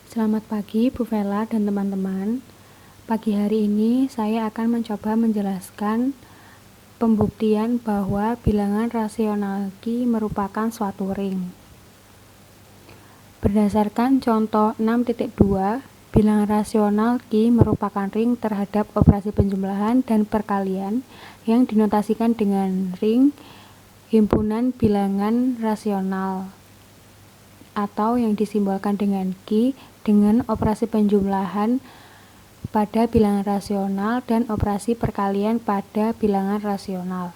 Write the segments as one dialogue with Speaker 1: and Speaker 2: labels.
Speaker 1: Selamat pagi Bu Vela dan teman-teman. Pagi hari ini saya akan mencoba menjelaskan pembuktian bahwa bilangan rasional Q merupakan suatu ring. Berdasarkan contoh 6.2, bilangan rasional Q merupakan ring terhadap operasi penjumlahan dan perkalian yang dinotasikan dengan ring himpunan bilangan rasional atau yang disimbolkan dengan Q dengan operasi penjumlahan pada bilangan rasional dan operasi perkalian pada bilangan rasional.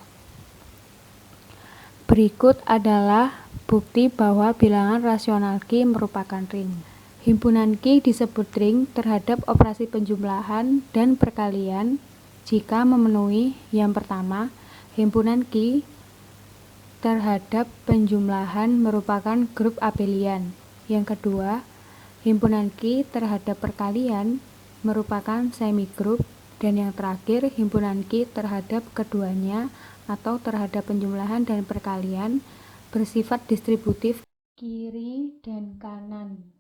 Speaker 1: Berikut adalah bukti bahwa bilangan rasional Q merupakan ring. Himpunan Q disebut ring terhadap operasi penjumlahan dan perkalian jika memenuhi yang pertama, himpunan Q terhadap penjumlahan merupakan grup abelian. Yang kedua, himpunan Q terhadap perkalian merupakan semigrup. Dan yang terakhir, himpunan Q terhadap keduanya atau terhadap penjumlahan dan perkalian bersifat distributif kiri dan kanan.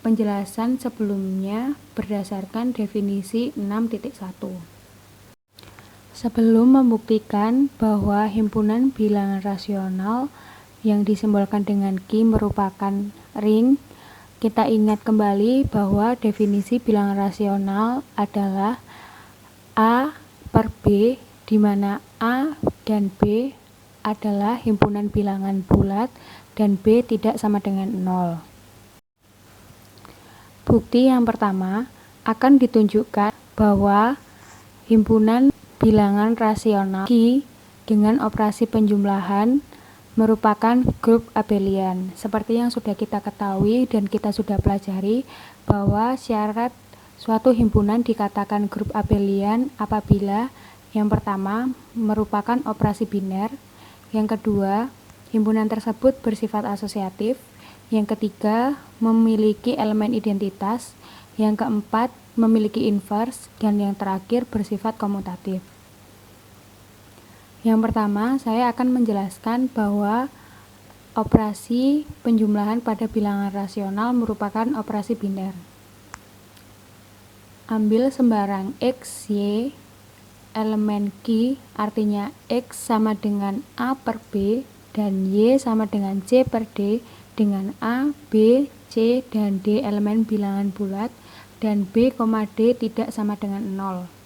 Speaker 1: Penjelasan sebelumnya berdasarkan definisi 6.1. Sebelum membuktikan bahwa himpunan bilangan rasional yang disimbolkan dengan Q merupakan ring, kita ingat kembali bahwa definisi bilangan rasional adalah A per B, di mana A dan B adalah himpunan bilangan bulat dan B tidak sama dengan 0. Bukti yang pertama akan ditunjukkan bahwa himpunan bilangan rasional Q dengan operasi penjumlahan merupakan grup abelian. Seperti yang sudah kita ketahui dan kita sudah pelajari bahwa syarat suatu himpunan dikatakan grup abelian apabila yang pertama merupakan operasi biner, yang kedua himpunan tersebut bersifat asosiatif, yang ketiga memiliki elemen identitas, yang keempat memiliki inverse, dan yang terakhir bersifat komutatif. Yang pertama, saya akan menjelaskan bahwa operasi penjumlahan pada bilangan rasional merupakan operasi biner. Ambil sembarang X, Y, elemen Q, artinya X sama dengan A per B, dan Y sama dengan C per D, dengan A, B, C, dan D elemen bilangan bulat, dan B, D tidak sama dengan 0.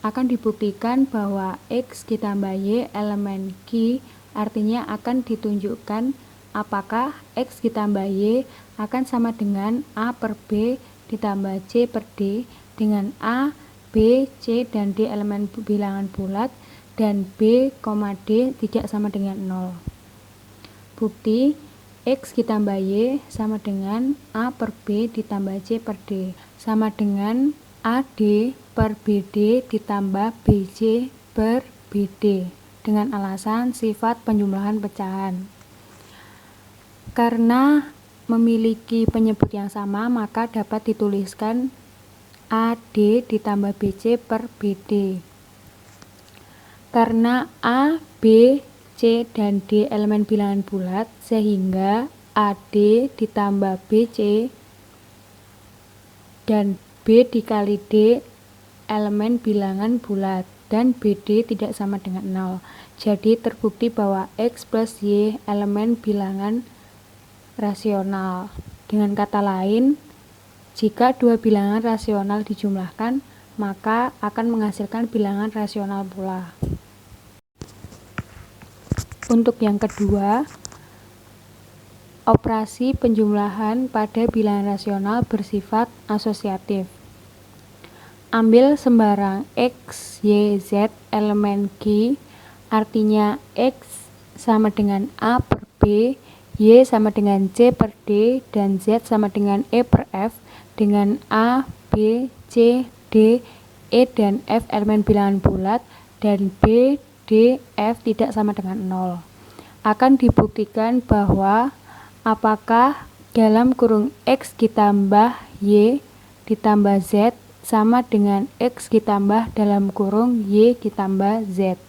Speaker 1: Akan dibuktikan bahwa X ditambah Y elemen Q artinya akan ditunjukkan apakah X ditambah Y akan sama dengan A per B ditambah C per D dengan A, B, C, dan D elemen bilangan bulat dan B, D tidak sama dengan 0. Bukti X ditambah Y sama dengan A per B ditambah C per D sama dengan AD per BD ditambah BC per BD dengan alasan sifat penjumlahan pecahan. Karena memiliki penyebut yang sama, maka dapat dituliskan AD ditambah BC per BD. Karena A, B, C, dan D elemen bilangan bulat, sehingga AD ditambah BC dan B dikali D elemen bilangan bulat, dan BD tidak sama dengan 0. Jadi terbukti bahwa X plus Y elemen bilangan rasional. Dengan kata lain, jika dua bilangan rasional dijumlahkan, maka akan menghasilkan bilangan rasional pula. Untuk yang kedua, operasi penjumlahan pada bilangan rasional bersifat asosiatif. Ambil sembarang X, Y, Z elemen Q, artinya X sama dengan A per B, Y sama dengan C per D, dan Z sama dengan E per F, dengan A, B, C, D, E, dan F elemen bilangan bulat, dan B, D, F tidak sama dengan 0. Akan dibuktikan bahwa apakah dalam kurung X ditambah Y ditambah Z sama dengan X ditambah dalam kurung Y ditambah Z.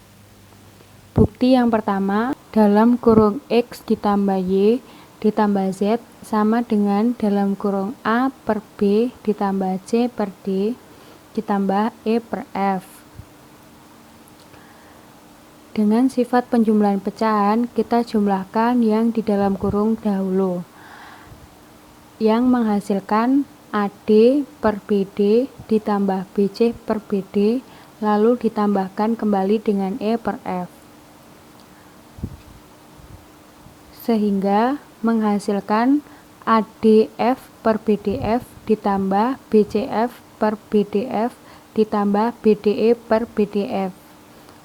Speaker 1: Bukti yang pertama, dalam kurung X ditambah Y ditambah Z sama dengan dalam kurung A per B ditambah C per D ditambah E per F. Dengan sifat penjumlahan pecahan, kita jumlahkan yang di dalam kurung dahulu, yang menghasilkan AD per BD ditambah BC per BD, lalu ditambahkan kembali dengan E per F, sehingga menghasilkan ADF per BDF ditambah BCF per BDF ditambah BDE per BDF.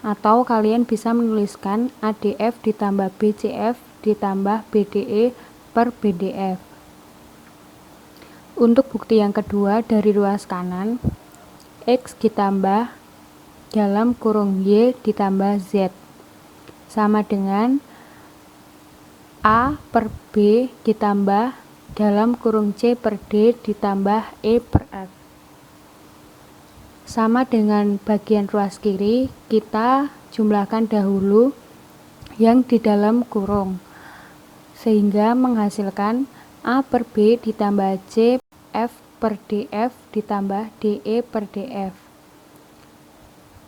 Speaker 1: Atau kalian bisa menuliskan ADF ditambah BCF ditambah BDE per BDF. Untuk bukti yang kedua dari ruas kanan, X ditambah dalam kurung Y ditambah Z sama dengan A per B ditambah dalam kurung C per D ditambah E per F. Sama dengan bagian ruas kiri, kita jumlahkan dahulu yang di dalam kurung, sehingga menghasilkan A per B ditambah C F per DF ditambah DE per DF.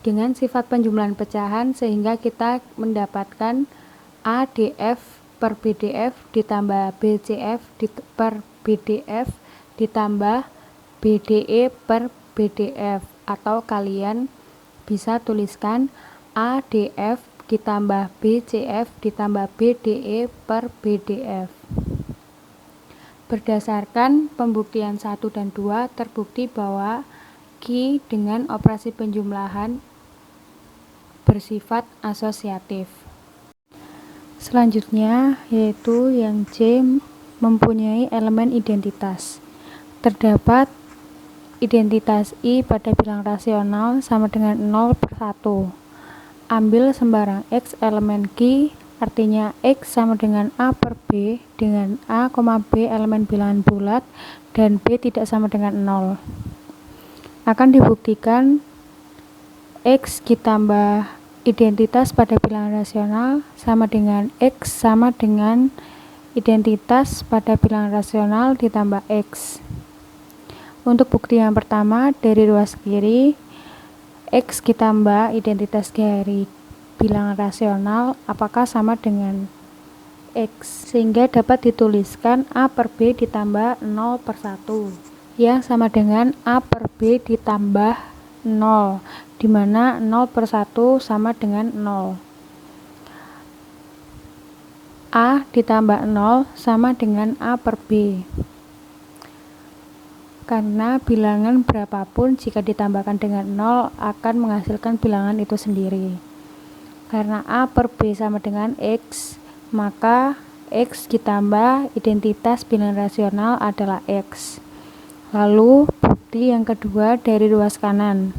Speaker 1: Dengan sifat penjumlahan pecahan, sehingga kita mendapatkan ADF per BDF ditambah BCF per BDF ditambah BDE per BDF, atau kalian bisa tuliskan ADF ditambah BCF ditambah BDE per BDF. Berdasarkan pembuktian 1 dan 2, terbukti bahwa Q dengan operasi penjumlahan bersifat asosiatif. Selanjutnya yaitu yang C mempunyai elemen identitas. Terdapat identitas I pada bilang rasional sama dengan 0 per 1. Ambil sembarang X elemen Q, artinya X sama dengan A per B dengan A, B elemen bilangan bulat dan B tidak sama dengan 0. Akan dibuktikan X ditambah identitas pada bilangan rasional sama dengan X sama dengan identitas pada bilangan rasional ditambah X. Untuk bukti yang pertama dari ruas kiri, X ditambah identitas dari bilangan rasional apakah sama dengan X, sehingga dapat dituliskan A per B ditambah 0 per 1 yang sama dengan A per B ditambah 0, di mana 0 per 1 sama dengan 0. A ditambah 0 sama dengan A per B. Karena bilangan berapapun jika ditambahkan dengan 0 akan menghasilkan bilangan itu sendiri. Karena A per B sama dengan X, maka X ditambah identitas bilangan rasional adalah X. Lalu bukti yang kedua dari ruas kanan,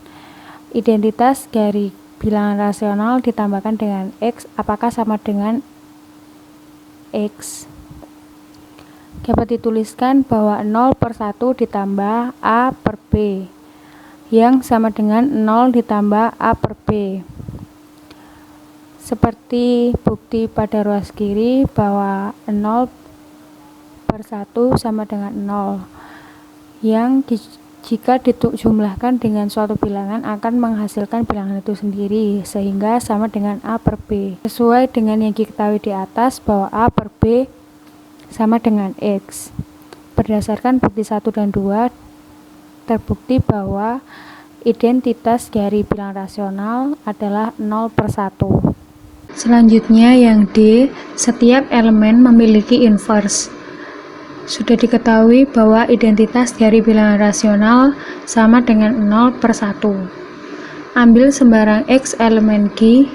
Speaker 1: identitas dari bilangan rasional ditambahkan dengan X apakah sama dengan X. Dapat dituliskan bahwa 0 per 1 ditambah A per B yang sama dengan 0 ditambah A per B. Seperti bukti pada ruas kiri bahwa 0 per 1 sama dengan 0, yang jika dijumlahkan dengan suatu bilangan akan menghasilkan bilangan itu sendiri, sehingga sama dengan A per B. Sesuai dengan yang diketahui di atas bahwa A per B sama dengan X. Berdasarkan bukti 1 dan 2, terbukti bahwa identitas dari bilangan rasional adalah 0 per 1. Selanjutnya yang D, setiap elemen memiliki inverse. Sudah diketahui bahwa identitas dari bilangan rasional sama dengan 0 per 1. Ambil sembarang X elemen Q,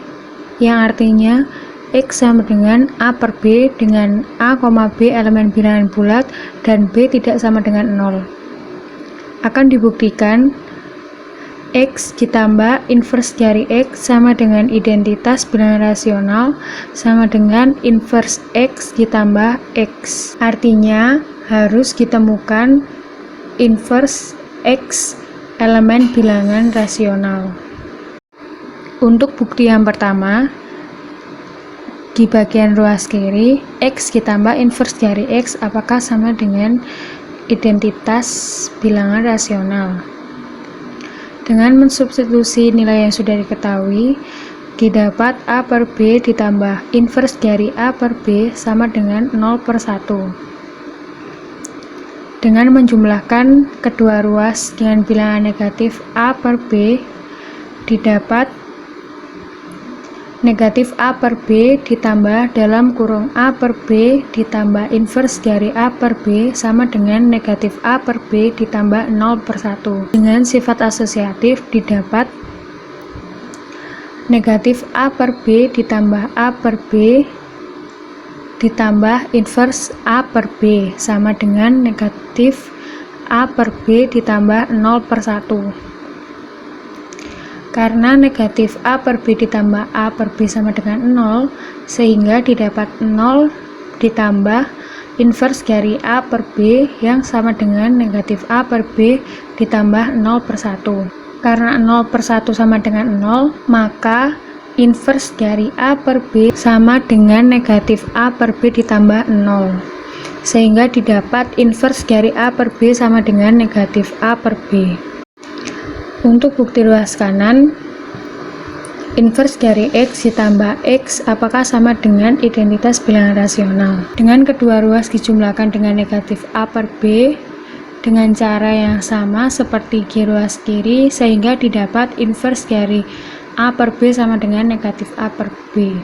Speaker 1: yang artinya X sama dengan A per B dengan A, B elemen bilangan bulat dan B tidak sama dengan 0. Akan dibuktikan X ditambah inverse dari X sama dengan identitas bilangan rasional sama dengan inverse X ditambah X. Artinya harus ditemukan inverse X elemen bilangan rasional. Untuk bukti yang pertama, Di bagian ruas kiri, X ditambah inverse dari X apakah sama dengan identitas bilangan rasional? Dengan mensubstitusi nilai yang sudah diketahui, didapat A per B ditambah inverse dari A per B sama dengan 0/1. Dengan menjumlahkan kedua ruas dengan bilangan negatif A per B, didapat negatif A per B ditambah dalam kurung A per B ditambah inverse dari A per B sama dengan negatif A per B ditambah 0/1. Dengan sifat asosiatif didapat negatif A per B ditambah A per B ditambah inverse A per B sama dengan negatif A per B ditambah 0/1. Karena negatif A per B ditambah A per B sama dengan 0, sehingga didapat 0 ditambah inverse dari A per B yang sama dengan negatif A per B ditambah 0/1. Karena 0/1 sama dengan 0, maka inverse dari A per B sama dengan negatif A per B ditambah 0. Sehingga didapat inverse dari A per B sama dengan negatif A per B. Untuk bukti ruas kanan, inverse dari X ditambah X apakah sama dengan identitas bilangan rasional? Dengan kedua ruas dijumlahkan dengan negatif A per B dengan cara yang sama seperti G ruas kiri, sehingga didapat inverse dari A per B sama dengan negatif A per B.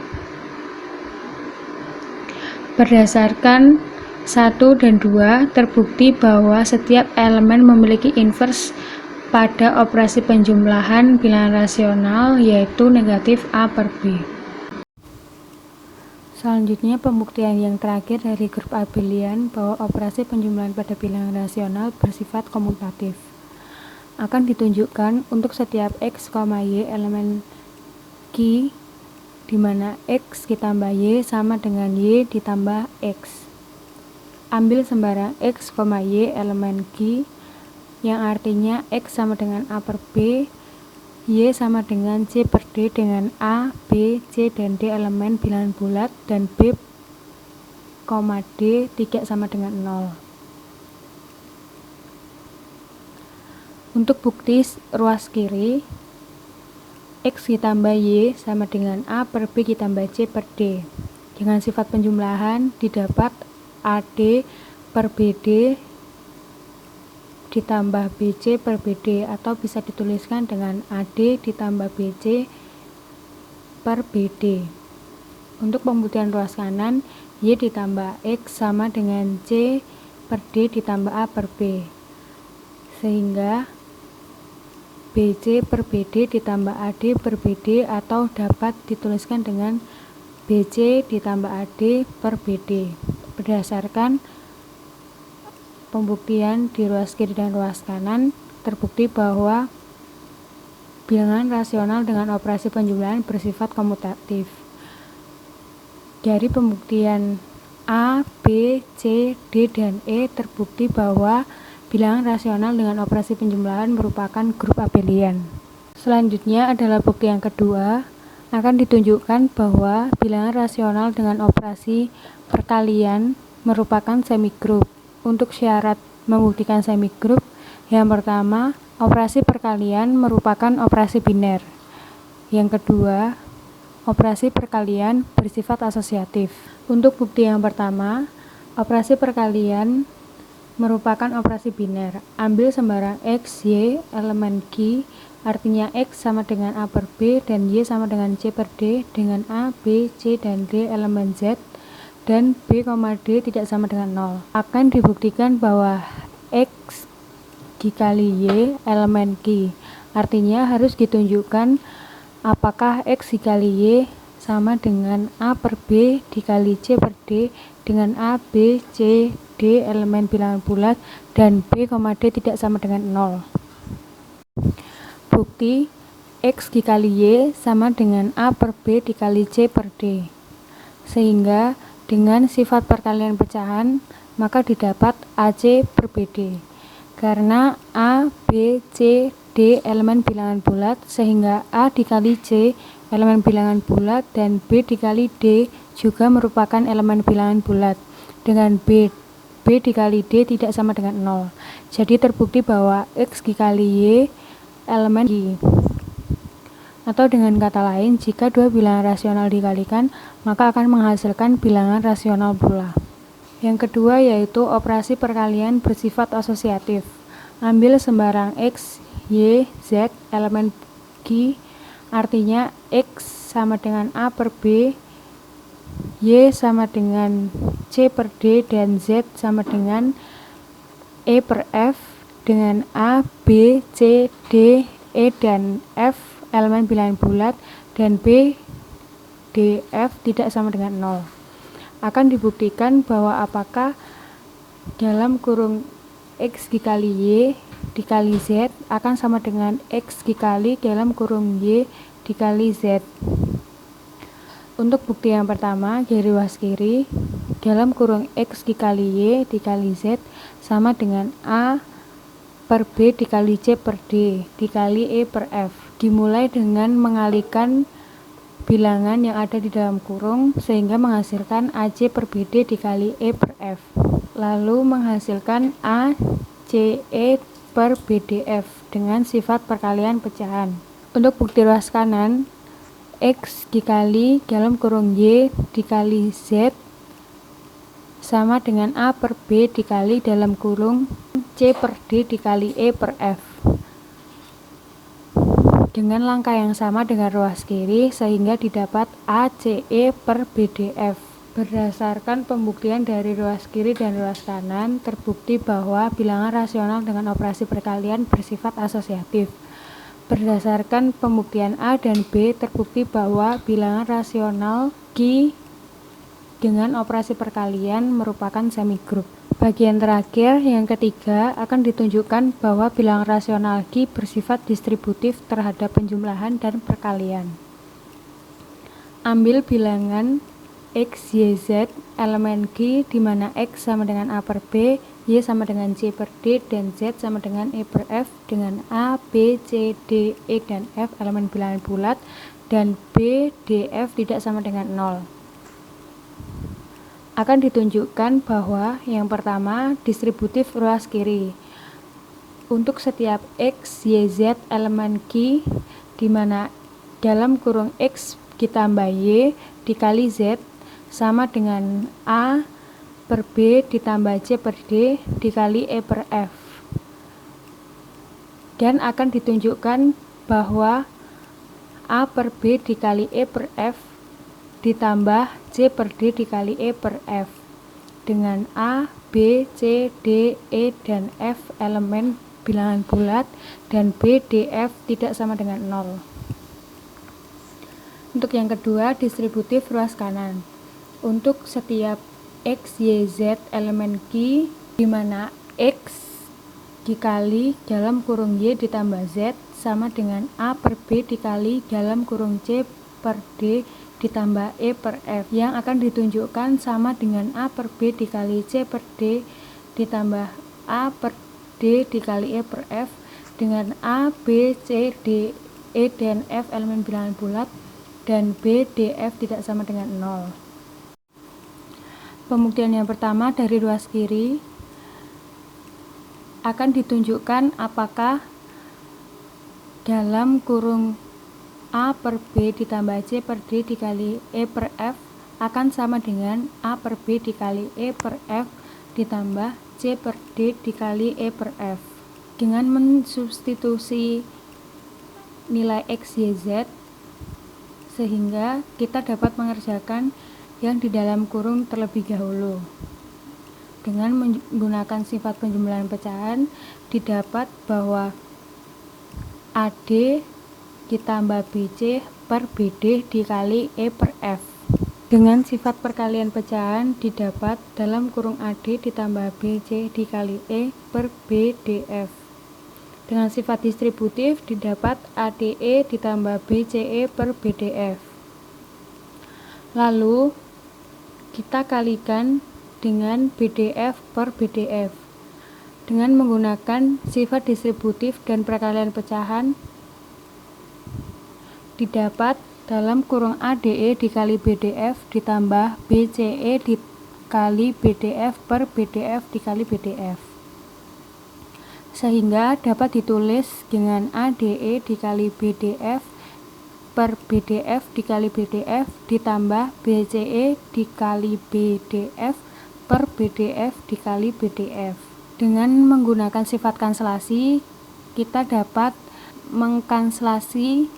Speaker 1: Berdasarkan 1 dan 2, terbukti bahwa setiap elemen memiliki inverse pada operasi penjumlahan bilangan rasional, yaitu negatif A per B. Selanjutnya, pembuktian yang terakhir dari grup abelian bahwa operasi penjumlahan pada bilangan rasional bersifat komutatif. Akan ditunjukkan untuk setiap X, Y elemen Q, di mana X ditambah Y sama dengan Y ditambah X. Ambil sembarang X, Y elemen Q, yang artinya X sama dengan A per B, Y sama dengan C per D dengan A, B, C, dan D elemen bilangan bulat, dan B, D tidak sama dengan 0. Untuk bukti ruas kiri, X ditambah Y sama dengan A per B ditambah C per D. Dengan sifat penjumlahan didapat AD per BD ditambah BC per BD, atau bisa dituliskan dengan AD ditambah BC per BD. Untuk pembuktian ruas kanan, Y ditambah X sama dengan C per D ditambah A per B, sehingga BC per BD ditambah AD per BD, atau dapat dituliskan dengan BC ditambah AD per BD. Berdasarkan pembuktian di ruas kiri dan ruas kanan, terbukti bahwa bilangan rasional dengan operasi penjumlahan bersifat komutatif. Dari pembuktian A, B, C, D, dan E, terbukti bahwa bilangan rasional dengan operasi penjumlahan merupakan grup abelian. Selanjutnya adalah bukti yang kedua. Akan ditunjukkan bahwa bilangan rasional dengan operasi perkalian merupakan semigrup. Untuk syarat membuktikan semigrup, yang pertama, operasi perkalian merupakan operasi biner. Yang kedua, operasi perkalian bersifat asosiatif. Untuk bukti yang pertama, operasi perkalian merupakan operasi biner. Ambil sembarang X, Y, elemen Q, artinya X sama dengan A per B dan Y sama dengan C per D, dengan A, B, C, dan D elemen Z, dan B, D tidak sama dengan 0. Akan dibuktikan bahwa X dikali Y elemen Q, artinya harus ditunjukkan apakah X dikali Y sama dengan A per B dikali C per D dengan A, B, C, D elemen bilangan bulat, dan B, D tidak sama dengan 0. Bukti X dikali Y sama dengan A per B dikali C per D, sehingga dengan sifat perkalian pecahan, maka didapat AC per BD. Karena A, B, C, D elemen bilangan bulat, sehingga A dikali C elemen bilangan bulat dan B dikali D juga merupakan elemen bilangan bulat. Dengan B dikali D tidak sama dengan 0. Jadi terbukti bahwa X dikali Y elemen Y. Atau dengan kata lain, jika dua bilangan rasional dikalikan, maka akan menghasilkan bilangan rasional pula. Yang kedua yaitu operasi perkalian bersifat asosiatif. Ambil sembarang X, Y, Z elemen Q, artinya X sama dengan A per B, Y sama dengan C per D, dan Z sama dengan E per F, dengan A, B, C, D, E, dan F elemen bilangan bulat, dan B, D, F tidak sama dengan 0. Akan dibuktikan bahwa apakah dalam kurung X dikali Y dikali Z akan sama dengan X dikali dalam kurung Y dikali Z. Untuk bukti yang pertama, garis kiri, dalam kurung X dikali Y dikali Z sama dengan A per B dikali C per D dikali E per F. Dimulai dengan mengalihkan bilangan yang ada di dalam kurung sehingga menghasilkan AC per BD dikali E per F. Lalu menghasilkan ACE per BDF dengan sifat perkalian pecahan. Untuk bukti ruas kanan, X dikali dalam kurung Y dikali Z sama dengan A per B dikali dalam kurung C per D dikali E per F. Dengan langkah yang sama dengan ruas kiri sehingga didapat ACE per BDF. Berdasarkan pembuktian dari ruas kiri dan ruas kanan, terbukti bahwa bilangan rasional dengan operasi perkalian bersifat asosiatif. Berdasarkan pembuktian A dan B, terbukti bahwa bilangan rasional Q dengan operasi perkalian merupakan semigroup. Bagian terakhir, yang ketiga, akan ditunjukkan bahwa bilangan rasional Q bersifat distributif terhadap penjumlahan dan perkalian. Ambil bilangan X, Y, Z elemen Q di mana X sama dengan A per B, Y sama dengan C per D, dan Z sama dengan E per F, dengan A, B, C, D, E, dan F elemen bilangan bulat, dan B, D, F tidak sama dengan 0. Akan ditunjukkan bahwa yang pertama, distributif ruas kiri. Untuk setiap X, Y, Z elemen Q di mana dalam kurung X ditambah Y dikali Z sama dengan A per B ditambah C per D dikali E per F. Dan akan ditunjukkan bahwa A per B dikali E per F ditambah C per D dikali E per F dengan A, B, C, D, E, dan F elemen bilangan bulat, dan B, D, F tidak sama dengan 0. Untuk yang kedua, distributif ruas kanan. Untuk setiap X, Y, Z elemen Q di mana X dikali dalam kurung Y ditambah Z sama dengan A per B dikali dalam kurung C per D ditambah E per F, yang akan ditunjukkan sama dengan A per B dikali C per D ditambah A per D dikali E per F, dengan A, B, C, D, E, dan F elemen bilangan bulat, dan B, D, F tidak sama dengan 0. Pembuktian yang pertama dari ruas kiri akan ditunjukkan apakah dalam kurung A per B ditambah C per D dikali E per F akan sama dengan A per B dikali E per F ditambah C per D dikali E per F. Dengan mensubstitusi nilai X, Y, Z sehingga kita dapat mengerjakan yang di dalam kurung terlebih dahulu. Dengan menggunakan sifat penjumlahan pecahan, didapat bahwa AD ditambah BC per BD dikali E per F. Dengan sifat perkalian pecahan, didapat dalam kurung AD ditambah BC dikali E per BDF. Dengan sifat distributif, didapat ADE ditambah BCE per BDF. Lalu, kita kalikan dengan BDF per BDF. Dengan menggunakan sifat distributif dan perkalian pecahan, didapat dalam kurung ADE dikali BDF ditambah BCE dikali BDF per BDF dikali BDF. Sehingga dapat ditulis dengan ADE dikali BDF per BDF dikali BDF ditambah BCE dikali BDF per BDF dikali BDF. Dengan menggunakan sifat kanselasi, kita dapat mengkanselasi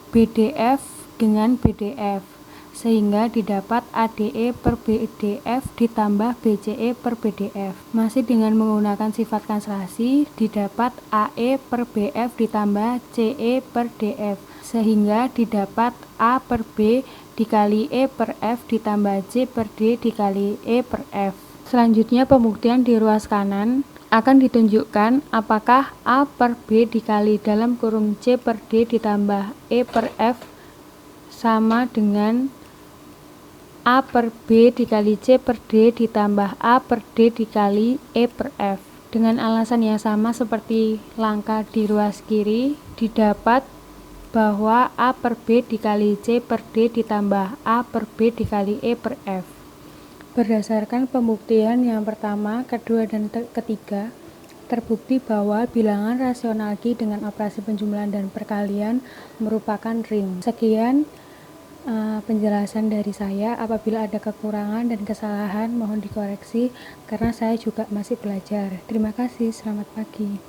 Speaker 1: BDF dengan BDF, sehingga didapat ADE per BDF ditambah BCE per BDF. Masih dengan menggunakan sifat kanselasi, didapat AE per BF ditambah CE per DF, sehingga didapat A per B dikali E per F ditambah C per D dikali E per F. Selanjutnya pembuktian di ruas kanan akan ditunjukkan apakah A per B dikali dalam kurung C per D ditambah E per F sama dengan A per B dikali C per D ditambah A per D dikali E per F. Dengan alasan yang sama seperti langkah di ruas kiri, didapat bahwa A per B dikali C per D ditambah A per B dikali E per F. Berdasarkan pembuktian yang pertama, kedua, dan ketiga, terbukti bahwa bilangan rasional Q dengan operasi penjumlahan dan perkalian merupakan ring. Sekian penjelasan dari saya. Apabila ada kekurangan dan kesalahan mohon dikoreksi karena saya juga masih belajar. Terima kasih, selamat pagi.